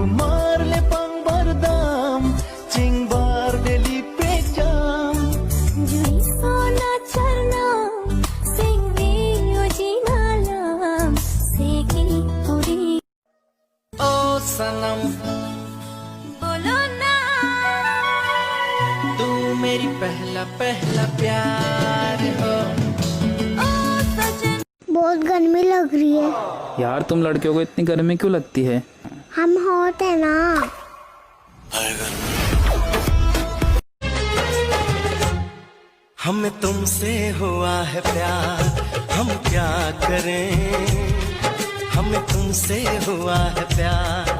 marle pang bardam ching bar deli pejam jui sona charna singhi ojinalam seki puri o sanam bolo na तू मेरी पहला पहला प्यार हो। o sajan बहुत गर्मी लग रही है। यार तुम लड़कियों को इतनी गर्मी क्यों लगती है? हम होते ना। हमें तुमसे हुआ है प्यार, हम क्या करें, हमें तुमसे हुआ है प्यार।